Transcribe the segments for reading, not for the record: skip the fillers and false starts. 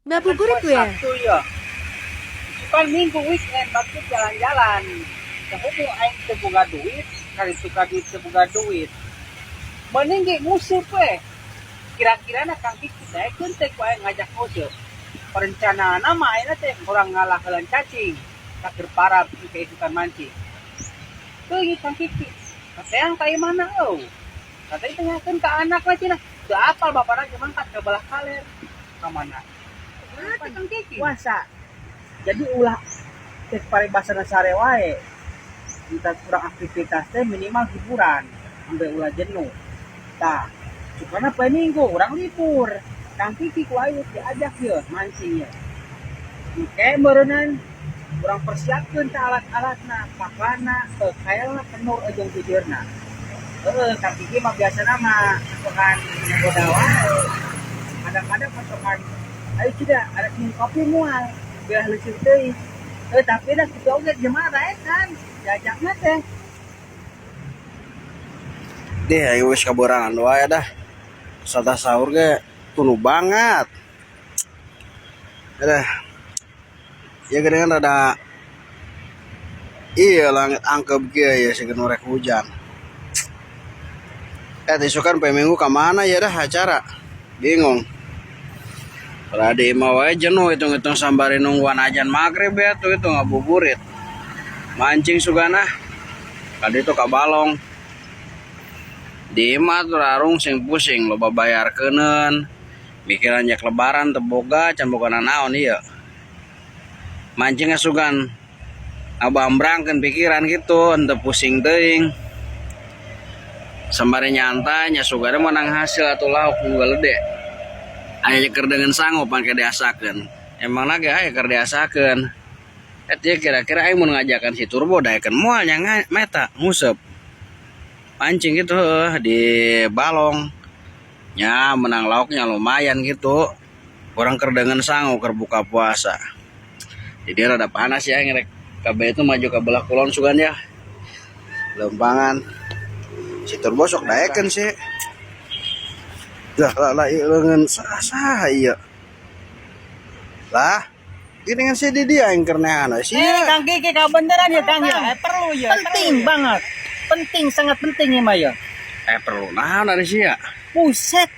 Ngabuburit gue. Sabtu ya. Kan minggu weekend bakit jalan-jalan. Kemudian aing teu boga duit, kali suka duit teu boga duit. Mending ge museup we. Kira-kira na Kang Kiki daekeun teh ku aing ngajak museup. Perencanaanna mah ayeuna teh urang ngalah heulan cacing. Takir parab kehidupan mancing. Teu ieu Kang Kiki. Kateang ka mana euy? Katanya tanyakeun ka anak lah cenah. Teu apal bapana cuman kat ke belah kaler. Ka mana? Kang Kiki. Puasa. Jadi ulah teh paribasana sare wae. Kita kurang aktivitas teh minimal hiburan sampai ulah jenuh. Tah, sukana poe Minggu urang libur. Kang Kiki ku ayeuna diajak ye mancing ye. Oke, meureunnan urang persiapkeun teh alat-alatna, paklana, kaelna penur jeung hideurna. Kang Kiki mah biasana mah pasokan goda wae. Kadang-kadang pasokan ayo cida ada minum kopi mual biar leuceur teuing. Tapi dah kitu oge jemaah raekan diajakna teh. Deh, ayo wis kaborangan wae dah. Sata sahur ge tunu banget. Dah. Ya gedean ada iya langit angkep ge ya segen rek hujan. Isukan poe Minggu ka mana ya dah acara? Bingung. Berarti mau wae jenuh hitung-hitung sambari nungguan ajan maghrib ya tuh itu ngabuburit. Mancing sugana. Kali itu ka balong. Di imah tuh rarung sing pusing loba bayarkeuneun. Mikiran jak lebaran teu boga can boga naon ieu. Mancing sugan abambrangkeun pikiran gitu henteu pusing teuing. Sambari nyantai nya sugana menang hasil atuh lauk nu gede. Aya keur dengan sanggup pangke diasakeun. Emang lagi aya keur diasakeun. Eta kira-kira aing mun ngajakan si Turbo daekeun moal nya meta nguseup. Mancing gitu di balong. Nya menang lauknya lumayan gitu. Kurang keur dengan sanggup keur buka puasa. Jadi rada panas ya ngerek kabeh itu maju ke belah kulon sugan ya. Lempangan. Si Turbo sok daekeun sih. Lah leungeun saha ieu. Lah, ini dengan si Didi aing keur nehan sih. Kang Kiki kabeneran ya Kang ya. Perlu ya. Penting banget. Penting, sangat penting ya Maya. Perlu naon ari sih ya? Buset.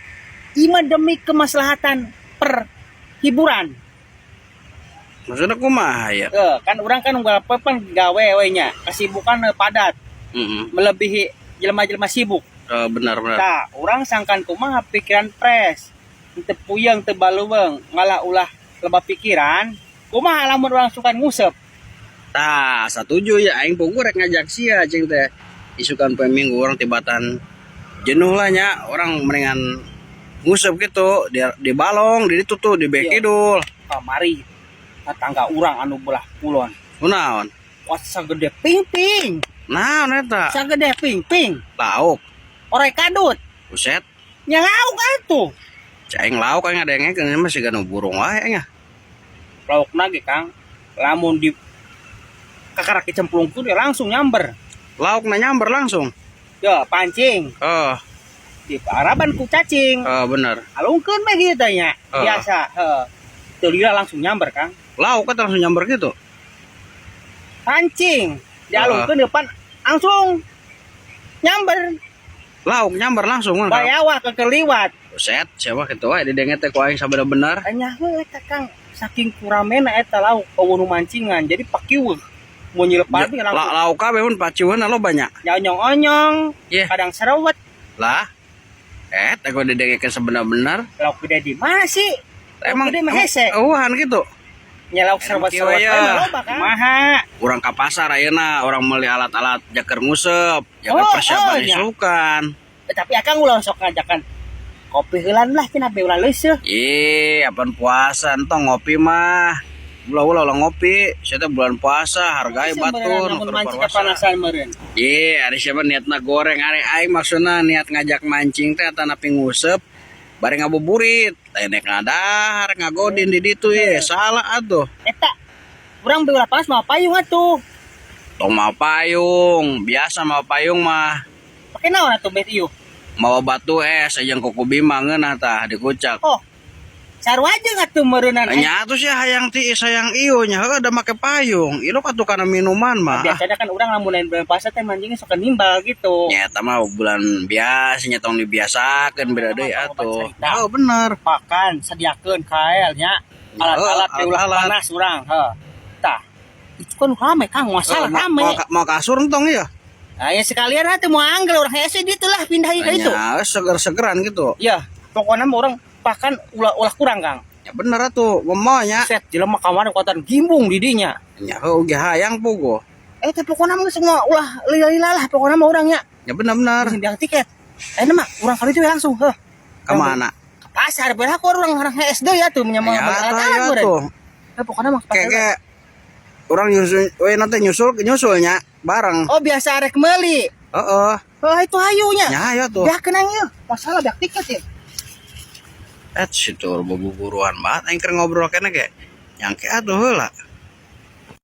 Ima demi kemaslahatan per hiburan. Maksudnya kumaha ya? Kan orang kan unggal pepen gawe we nya. Kesibukan padat. Melebihi jelema-jelema sibuk. Benar. Nah, orang sangkan kumaha pikiran pres. Teu puyeng teu baleuweung, ngalah ulah loba pikiran. Kumaha lamun urang suka nguseup. Tah, satuju ya aing pungkur rek ngajak sia cing teh. Isukan poe Minggu orang tibatan jenuh lah nya, orang mendingan nguseup gitu di balong, di ditu tuh di Bekidul. Kamari tetangga urang anu belah kulon. Kunaon? Wah, sagede ping-ping. Naon eta? Sagede ping-ping. Lauk. Orek kadut. Buset. Nya lauk atuh. Caing lauk aing ngadengekeun mah siga nu burung wae nya. Laukna ge Kang, lamun di kakarak dicemplungkeun ya langsung nyamber. Laukna nyamber langsung. Ya, pancing. Di paraban ku cacing. Bener. Alungkeun mah kitu nya. Biasa, Teu lila langsung nyamber Kang. Lauk kan langsung nyamber gitu. Pancing. Dialungkeun depan langsung nyamber. Lauk nyamber langsung kan. Bayawa kekeliwat. Buset, siapa kitu wae didenget teh ku aing sabener-bener. Anya heuh eta Kang, saking kuramena eta lauk eueuh mancingan jadi pakiweuh. Mun nyilepad langsung. Lauk kabeh mun paciweun lo banyak. Nyonyong-onyong, kadang serewet. Lah. Eta ku didengekeun sabener-bener. Lauk gede di mana sih? Emang gede mah hese. Eueuhan gitu. Nya lauk serewet-serewet loba Kang. Maha. Urang ka pasar ayeuna, urang meuli alat-alat jaker nguseup, jaker persiapan isukan. Tapi akang ulah sok ngajakan kopi heulan lah cenah be ulah leuseuh. Apaan puasa entong ngopi mah. Ulah ngopi, sia teh bulan puasa hargai batur. Mun mancing kapanasan meureun. Ari siapa niatna goreng ari aing maksudna niat ngajak mancing teh eta nepi nguseup bari ngabuburit. Lain nek ngadahar ngagodin di ditu salah atuh. Eta urang be ulah panas mah payung atuh. Tong mah payung, biasa mah payung mah. Pake naon atuh bet ieu? Mawa batu es jeung kuku bima ngeunah tah dikucak. Oh. Sarwaja atuh meureunana. Nya atuh sih hayang tiis hayang ieu nya heuh da make payung. Ieu atuh kana minuman mah. Biasanya kan urang lamun lain bulan puasa teh mancingnya suka nimbal gitu. Nya eta mah bulan biasa nya tong dibiasakeun beda deui atuh. Oh bener. Pakan sediakeun kael nya. Alat-alat teh ulah alat-alat. panas urang, heuh. Tah. Itu kan rame Kang, masalah rame. Mau kasur entong ya? Nah, ya sekalian atuh mau anggel urang hese ditu lah pindah ke itu. Nya seger-segeran gitu. Ya, pokoknya mah urang pakan ulah kurang Kang. Ya bener atuh, momo nya. Set jelema kamar kuatan gimbung di dinya. Nya heuh ge hayang puguh. Teh pokoknya mah semua ulah lila-lila lah pokoknya mah urangnya. Ya bener-bener. Biang tiket. Mah urang kali itu langsung, heuh. Ka mana? Ke pasar belah aku urang SD ya tuh nya mah Ya alat-alat atuh, meureun. Pokoknya mah ke pasar. Kayak orang nyusulnya bareng. Oh biasa arek meuli. Heeh. Oh itu hayunya. Nya aya tuh. Dah kenang yeuh. Masalah biak tiket ya. Situ buburuan banget aing keur ngobrol keneh ge. Nyangke atuh heula.